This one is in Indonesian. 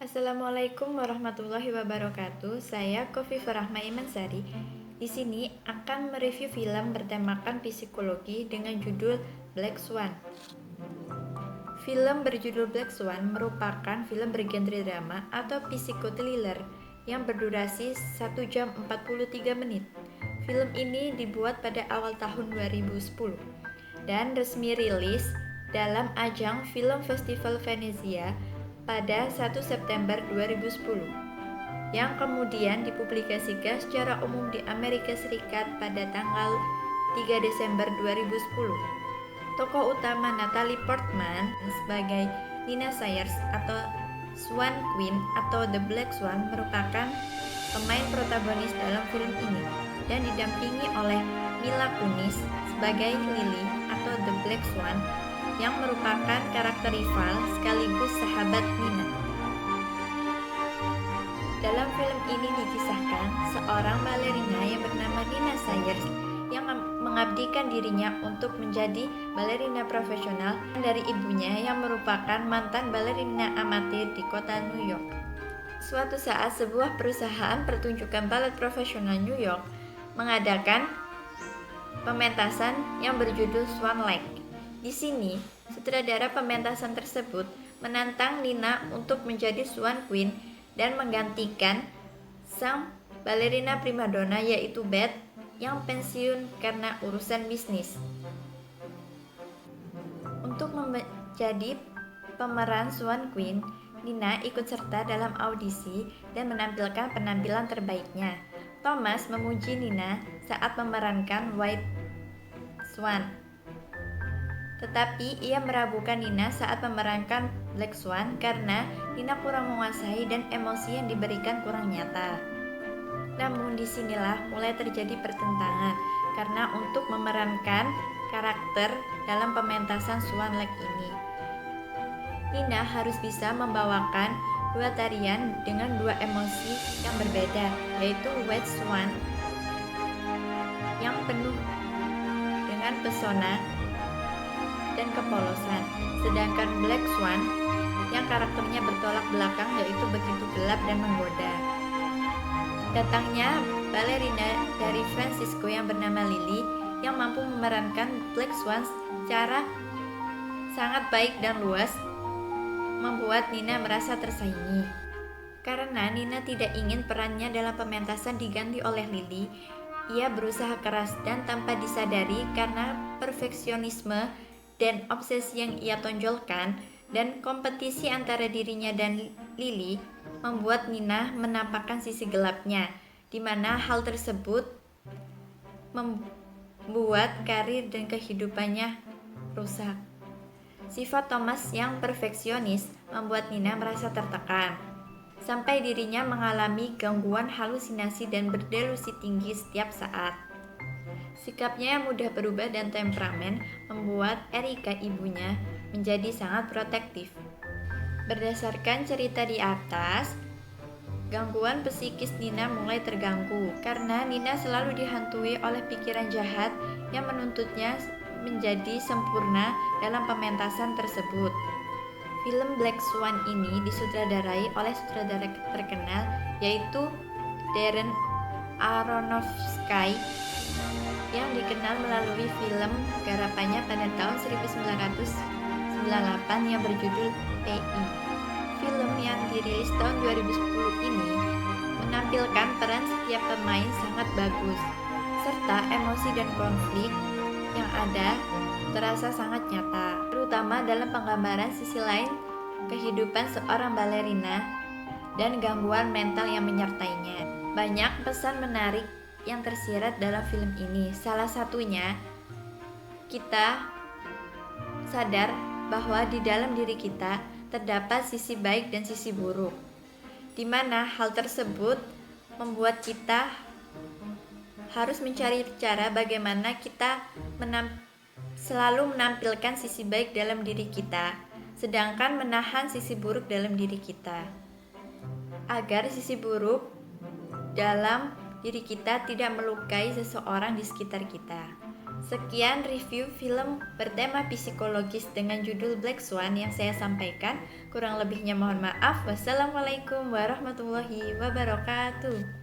Assalamualaikum warahmatullahi wabarakatuh. Saya Kofifa Rahma Imansari. Di sini akan mereview film bertemakan psikologi dengan judul Black Swan. Film berjudul Black Swan merupakan film bergenre drama atau psikotriller yang berdurasi 1 jam 43 menit. Film ini dibuat pada awal tahun 2010 dan resmi rilis dalam ajang Film Festival Venezia pada 1 September 2010 yang kemudian dipublikasikan secara umum di Amerika Serikat pada tanggal 3 Desember 2010. Tokoh utama Natalie Portman sebagai Nina Sayers atau Swan Queen atau The Black Swan merupakan pemain protagonis dalam film ini dan didampingi oleh Mila Kunis sebagai Lily atau The Black Swan yang merupakan karakter rival sekaligus sahabat Nina. Dalam film ini dikisahkan seorang balerina yang bernama Nina Sayers yang mengabdikan dirinya untuk menjadi balerina profesional dari ibunya yang merupakan mantan balerina amatir di kota New York. Suatu saat sebuah perusahaan pertunjukan balet profesional New York mengadakan pementasan yang berjudul Swan Lake. Di sini, sutradara pementasan tersebut menantang Nina untuk menjadi Swan Queen dan menggantikan sang balerina primadona yaitu Beth yang pensiun karena urusan bisnis. Untuk menjadi pemeran Swan Queen, Nina ikut serta dalam audisi dan menampilkan penampilan terbaiknya. Thomas memuji Nina saat memerankan White Swan, tetapi ia meragukan Nina saat memerankan Black Swan karena Nina kurang menguasai dan emosi yang diberikan kurang nyata. Namun disinilah mulai terjadi pertentangan karena untuk memerankan karakter dalam pementasan Swan Lake ini, Nina harus bisa membawakan dua tarian dengan dua emosi yang berbeda, yaitu White Swan yang penuh dengan pesona dan kepolosan, sedangkan Black Swan yang karakternya bertolak belakang yaitu begitu gelap dan menggoda. Datangnya balerina dari Francisco yang bernama Lily yang mampu memerankan Black Swan secara sangat baik dan luas membuat Nina merasa tersaingi. Karena Nina tidak ingin perannya dalam pementasan diganti oleh Lily, ia berusaha keras dan tanpa disadari karena perfeksionisme dan obsesi yang ia tonjolkan dan kompetisi antara dirinya dan Lily membuat Nina menampakkan sisi gelapnya, di mana hal tersebut membuat karir dan kehidupannya rusak. Sifat Thomas yang perfeksionis membuat Nina merasa tertekan, sampai dirinya mengalami gangguan halusinasi dan berdelusi tinggi setiap saat. Sikapnya yang mudah berubah dan temperamen membuat Erika ibunya menjadi sangat protektif. Berdasarkan cerita di atas, gangguan psikis Nina mulai terganggu karena Nina selalu dihantui oleh pikiran jahat yang menuntutnya menjadi sempurna dalam pementasan tersebut. Film Black Swan ini disutradarai oleh sutradara terkenal yaitu Darren Aronofsky yang dikenal melalui film garapannya pada tahun 1998 yang berjudul PI. Film yang dirilis tahun 2010 ini menampilkan peran setiap pemain sangat bagus, serta emosi dan konflik yang ada terasa sangat nyata, terutama dalam penggambaran sisi lain kehidupan seorang balerina dan gangguan mental yang menyertainya. Banyak pesan menarik yang tersirat dalam film ini. Salah satunya, kita sadar bahwa di dalam diri kita terdapat sisi baik dan sisi buruk, di mana hal tersebut membuat kita harus mencari cara bagaimana kita selalu menampilkan sisi baik dalam diri kita, sedangkan menahan sisi buruk dalam diri kita, agar sisi buruk dalam diri kita tidak melukai seseorang di sekitar kita. Sekian review film bertema psikologis dengan judul Black Swan yang saya sampaikan. Kurang lebihnya mohon maaf. Wassalamualaikum warahmatullahi wabarakatuh.